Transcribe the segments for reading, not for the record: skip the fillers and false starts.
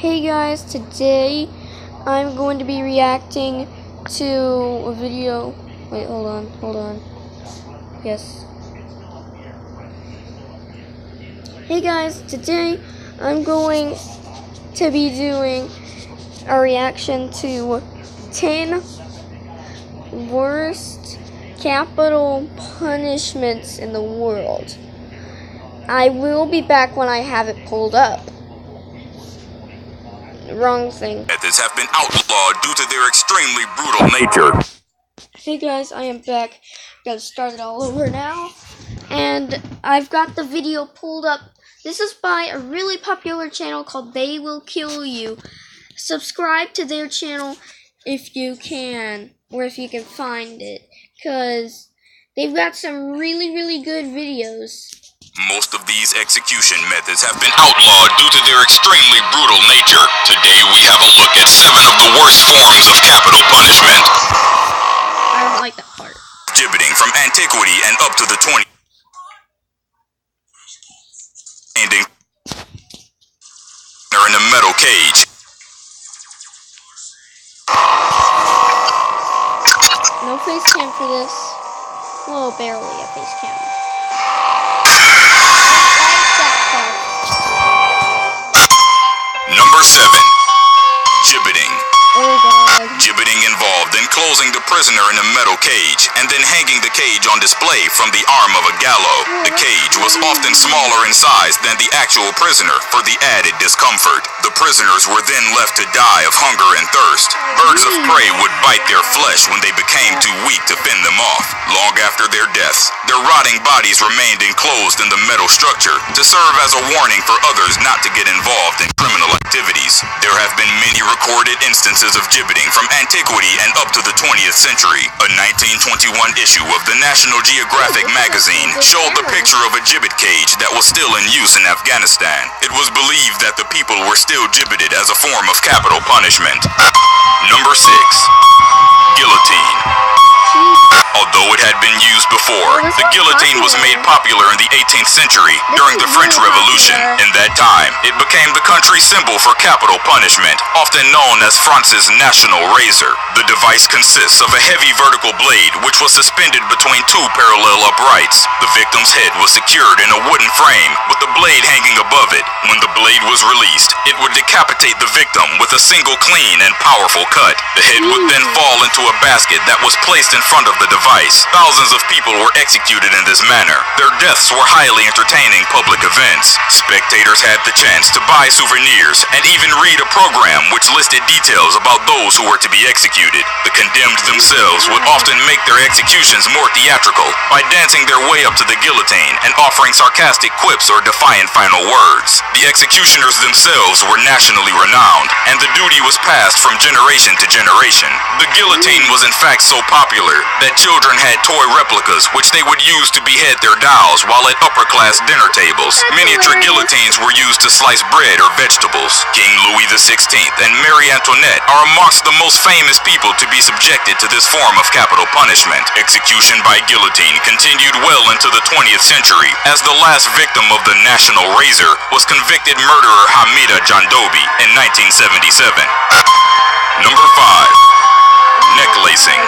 Hey guys, today I'm going to be reacting to a video. Wait, hold on. Yes. Hey guys, today I'm going to be doing a reaction to 10 worst capital punishments in the world. I will be back when I have it pulled up. Wrong thing. Methods have been outlawed due to their extremely brutal nature. Hey guys, I am back. Gotta start it all over now. And I've got the video pulled up. This is by a really popular channel called They Will Kill You. Subscribe to their channel if you can, or if you can find it, because they've got some really good videos. Most of these execution methods have been outlawed due to their extremely brutal nature. Today we have a look at 7 of the worst forms of capital punishment. I don't like that part. Gibbeting from antiquity and up to the 20th. Ending in a metal cage. No face cam for this. Well, barely a face cam. Number 7. Gibbeting. Oh god. Gibbeting involved in closing the prisoner in a metal cage and then hanging the cage on display from the arm of a gallows. The cage was often smaller in size than the actual prisoner for the added discomfort. The prisoners were then left to die of hunger and thirst. Birds of prey would bite their flesh when they became too weak to fend them off. Long after their deaths, their rotting bodies remained enclosed in the metal structure to serve as a warning for others not to get involved in criminal activities. There have been many recorded instances of gibbeting from antiquity and up to the 20th century. A 1921 issue of the National Geographic magazine showed the picture of a gibbet cage that was still in use in Afghanistan. It was believed that the people were still gibbeted as a form of capital punishment. Number 6. Guillotine. Although it had been used before, the guillotine was made popular in the 18th century during the French Revolution. In that time, it became the country's symbol for capital punishment, often known as France's national razor. The device consists of a heavy vertical blade which was suspended between 2 parallel uprights. The victim's head was secured in a wooden frame with the blade hanging above it. When the blade was released, it would decapitate the victim with a single clean and powerful cut. The head would then fall into a basket that was placed in front of the device. Thousands of people were executed in this manner. Their deaths were highly entertaining public events. Spectators had the chance to buy souvenirs and even read a program which listed details about those who were to be executed. The condemned themselves would often make their executions more theatrical by dancing their way up to the guillotine and offering sarcastic quips or defiant final words. The executioners themselves were nationally renowned, and the duty was passed from generation to generation. The guillotine was in fact so popular that children had toy replicas which they would use to behead their dolls while at upper-class dinner tables. Miniature guillotines were used to slice bread or vegetables. King Louis XVI and Marie Antoinette are amongst the most famous people to be subjected to this form of capital punishment. Execution by guillotine continued well into the 20th century, as the last victim of the national razor was convicted murderer Hamida Jandobi in 1977. Number 5. Neck lacing.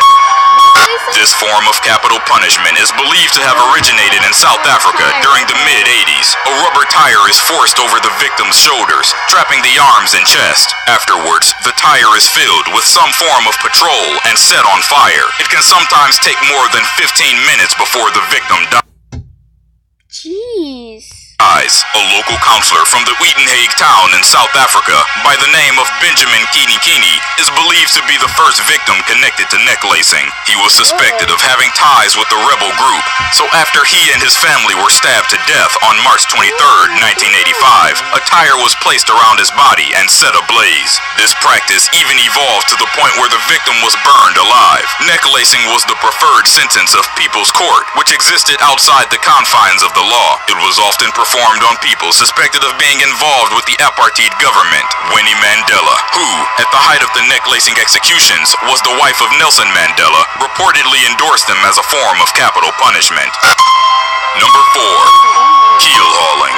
This form of capital punishment is believed to have originated in South Africa during the mid-80s. A rubber tire is forced over the victim's shoulders, trapping the arms and chest. Afterwards, the tire is filled with some form of petrol and set on fire. It can sometimes take more than 15 minutes before the victim dies. Jeez. A local counselor from the Uitenhage town in South Africa by the name of Benjamin Kini is believed to be the first victim connected to neck lacing. He was suspected of having ties with the rebel group, so after he and his family were stabbed to death on March 23, 1985, a tire was placed around his body and set ablaze. This practice even evolved to the point where the victim was burned alive. Neck lacing was the preferred sentence of People's Court, which existed outside the confines of the law. It was often performed on people suspected of being involved with the apartheid government. Winnie Mandela, who, at the height of the neck-lacing executions, was the wife of Nelson Mandela, reportedly endorsed them as a form of capital punishment. Number 4. Keel hauling.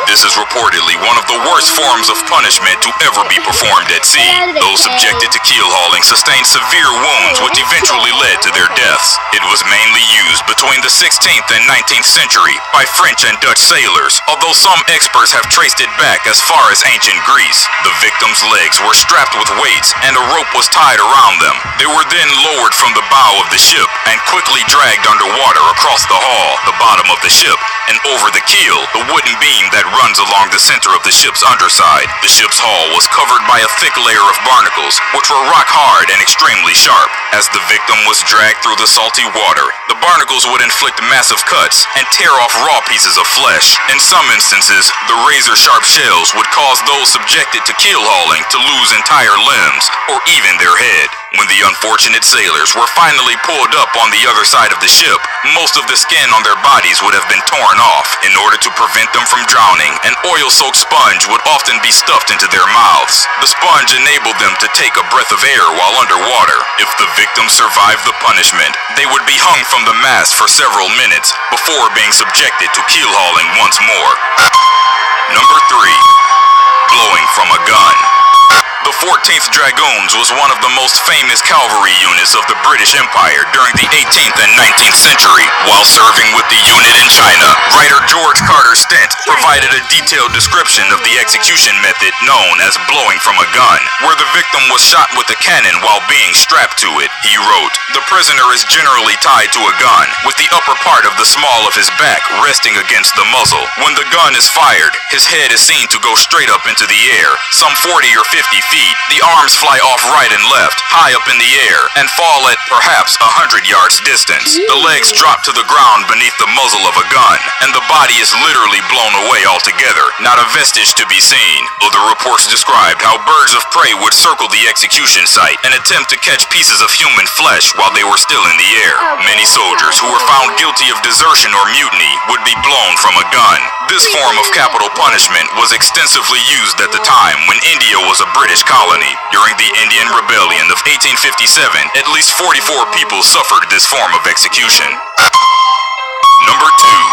This is reportedly one of the worst forms of punishment to ever be performed at sea. Those subjected to keel hauling sustained severe wounds which eventually led to their deaths. It was mainly used between the 16th and 19th century by French and Dutch sailors, although some experts have traced it back as far as ancient Greece. The victims' legs were strapped with weights and a rope was tied around them. They were then lowered from the bow of the ship and quickly dragged underwater across the hull, the bottom of the ship, and over the keel, the wooden beam that runs along the center of the ship's underside. The ship's hull was covered by a thick layer of barnacles, which were rock hard and extremely sharp. As the victim was dragged through the salty water, the barnacles would inflict massive cuts and tear off raw pieces of flesh. In some instances, the razor-sharp shells would cause those subjected to keel hauling to lose entire limbs, or even their head. When the unfortunate sailors were finally pulled up on the other side of the ship, most of the skin on their bodies would have been torn off. In order to prevent them from drowning, an oil-soaked sponge would often be stuffed into their mouths. The sponge enabled them to take a breath of air while underwater. If the victims survived the punishment, they would be hung from the mast for several minutes before being subjected to keel hauling once more. Number 3. Blowing from a gun. The 14th Dragoons was one of the most famous cavalry units of the British Empire during the 18th and 19th century. While serving with the unit in China, writer George Carter Stent provided a detailed description of the execution method known as blowing from a gun, where the victim was shot with a cannon while being strapped to it. He wrote, "The prisoner is generally tied to a gun, with the upper part of the small of his back resting against the muzzle. When the gun is fired, his head is seen to go straight up into the air, some 40 or 50 feet. The arms fly off right and left, high up in the air, and fall at perhaps 100 yards distance. The legs drop to the ground beneath the muzzle of a gun, and the body is literally blown away altogether, not a vestige to be seen." Other reports described how birds of prey would circle the execution site and attempt to catch pieces of human flesh while they were still in the air. Many soldiers who were found guilty of desertion or mutiny would be blown from a gun. This form of capital punishment was extensively used at the time when India was a British colony. During the Indian Rebellion of 1857, at least 44 people suffered this form of execution. Number 2.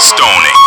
Stoning.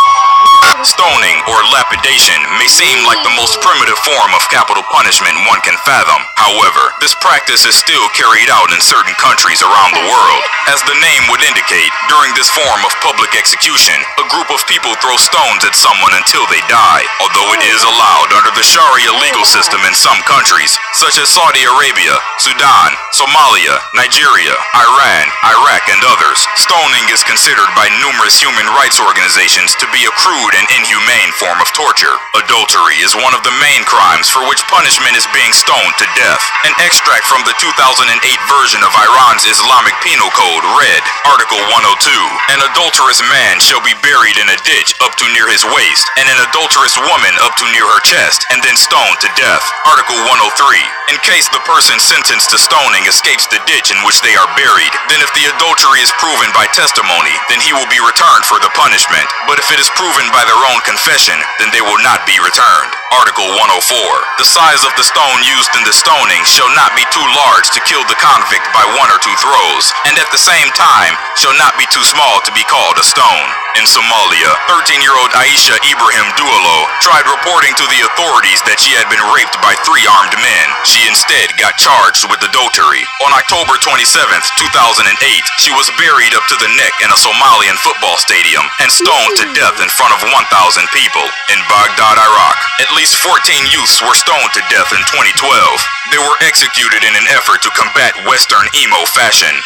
Stoning, or lapidation, may seem like the most primitive form of capital punishment one can fathom. However, this practice is still carried out in certain countries around the world. As the name would indicate, during this form of public execution, a group of people throw stones at someone until they die. Although it is allowed under the Sharia legal system in some countries, such as Saudi Arabia, Sudan, Somalia, Nigeria, Iran, Iraq, and others, stoning is considered by numerous human rights organizations to be a crude and inhumane form of torture. Adultery is one of the main crimes for which punishment is being stoned to death. An extract from the 2008 version of Iran's Islamic Penal Code read, Article 102, "An adulterous man shall be buried in a ditch up to near his waist, and an adulterous woman up to near her chest, and then stoned to death." Article 103, "In case the person sentenced to stoning escapes the ditch in which they are buried, then if the adultery is proven by testimony, then he will be returned for the punishment. But if it is proven by their own confession, then they will not be returned." Article 104, "The size of the stone used in the stoning shall not be too large to kill the convict by 1 or 2 throws, and at the same time shall not be too small to be called a stone." In Somalia, 13-year-old Aisha Ibrahim Dualo tried reporting to the authorities that she had been raped by 3 armed men. She instead got charged with adultery. On October 27, 2008, she was buried up to the neck in a Somalian football stadium and stoned to death in front of 1,000 people. In Baghdad, Iraq, at least 14 youths were stoned to death in 2012. They were executed in an effort to combat Western emo fashion.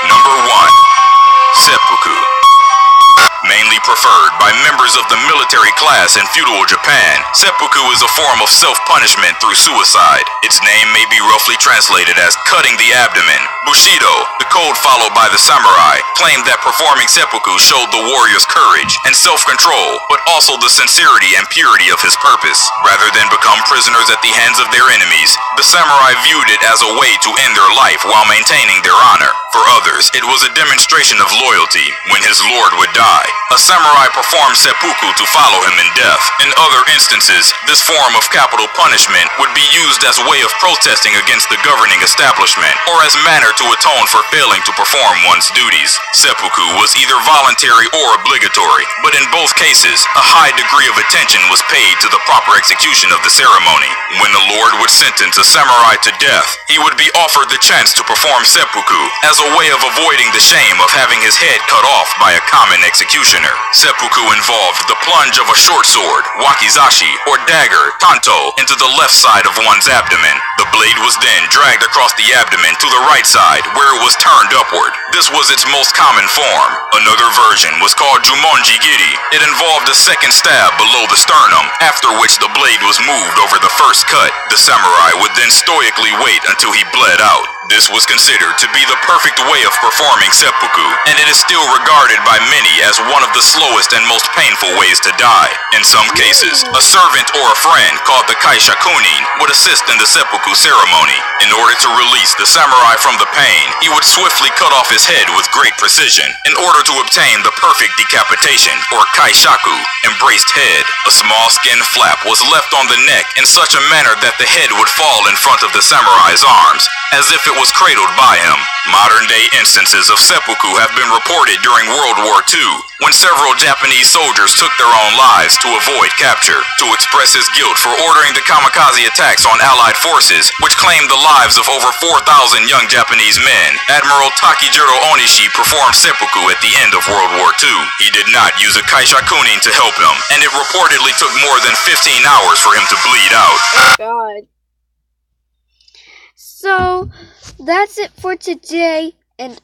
Number 1. Seppuku. Mainly preferred by members of the military class in feudal Japan, seppuku is a form of self-punishment through suicide. Its name may be roughly translated as cutting the abdomen. Bushido, the code followed by the samurai, claimed that performing seppuku showed the warrior's courage and self-control, but also the sincerity and purity of his purpose. Rather than become prisoners at the hands of their enemies, The samurai viewed it as a way to end their life while maintaining their honor. For others, it was a demonstration of loyalty when his lord would die. A samurai performed seppuku to follow him in death. In other instances, this form of capital punishment would be used as a way of protesting against the governing establishment, or as manner to atone for failing to perform one's duties. Seppuku was either voluntary or obligatory, but in both cases, a high degree of attention was paid to the proper execution of the ceremony. When the lord would sentence a samurai to death, he would be offered the chance to perform seppuku as a way of avoiding the shame of having his head cut off by a common executioner. Seppuku involved the plunge of a short sword, wakizashi, or dagger, tanto, into the left side of one's abdomen. The blade was then dragged across the abdomen to the right side, where it was turned upward. This was its most common form. Another version was called jumonji giri. It involved a second stab below the sternum, after which the blade was moved over the first cut. The samurai would then stoically wait until he bled out. This was considered to be the perfect way of performing seppuku, and it is still regarded by many as one of the slowest and most painful ways to die. In some cases, a servant or a friend called the kaishakunin would assist in the seppuku ceremony. In order to release the samurai from the pain, he would swiftly cut off his head with great precision. In order to obtain the perfect decapitation, or kaishaku, embraced head, a small skin flap was left on the neck in such a manner that the head would fall in front of the samurai's arms, as if it was cradled by him. Modern-day instances of seppuku have been reported during World War II, when several Japanese soldiers took their own lives to avoid capture. To express his guilt for ordering the kamikaze attacks on Allied forces, which claimed the lives of over 4,000 young Japanese men, Admiral Takejiro Onishi performed seppuku at the end of World War II. He did not use a kaishakunin to help him, and it reportedly took more than 15 hours for him to bleed out. God. So, that's it for today, and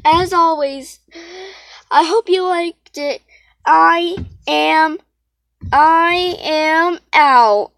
as always, I hope you liked it. I am out.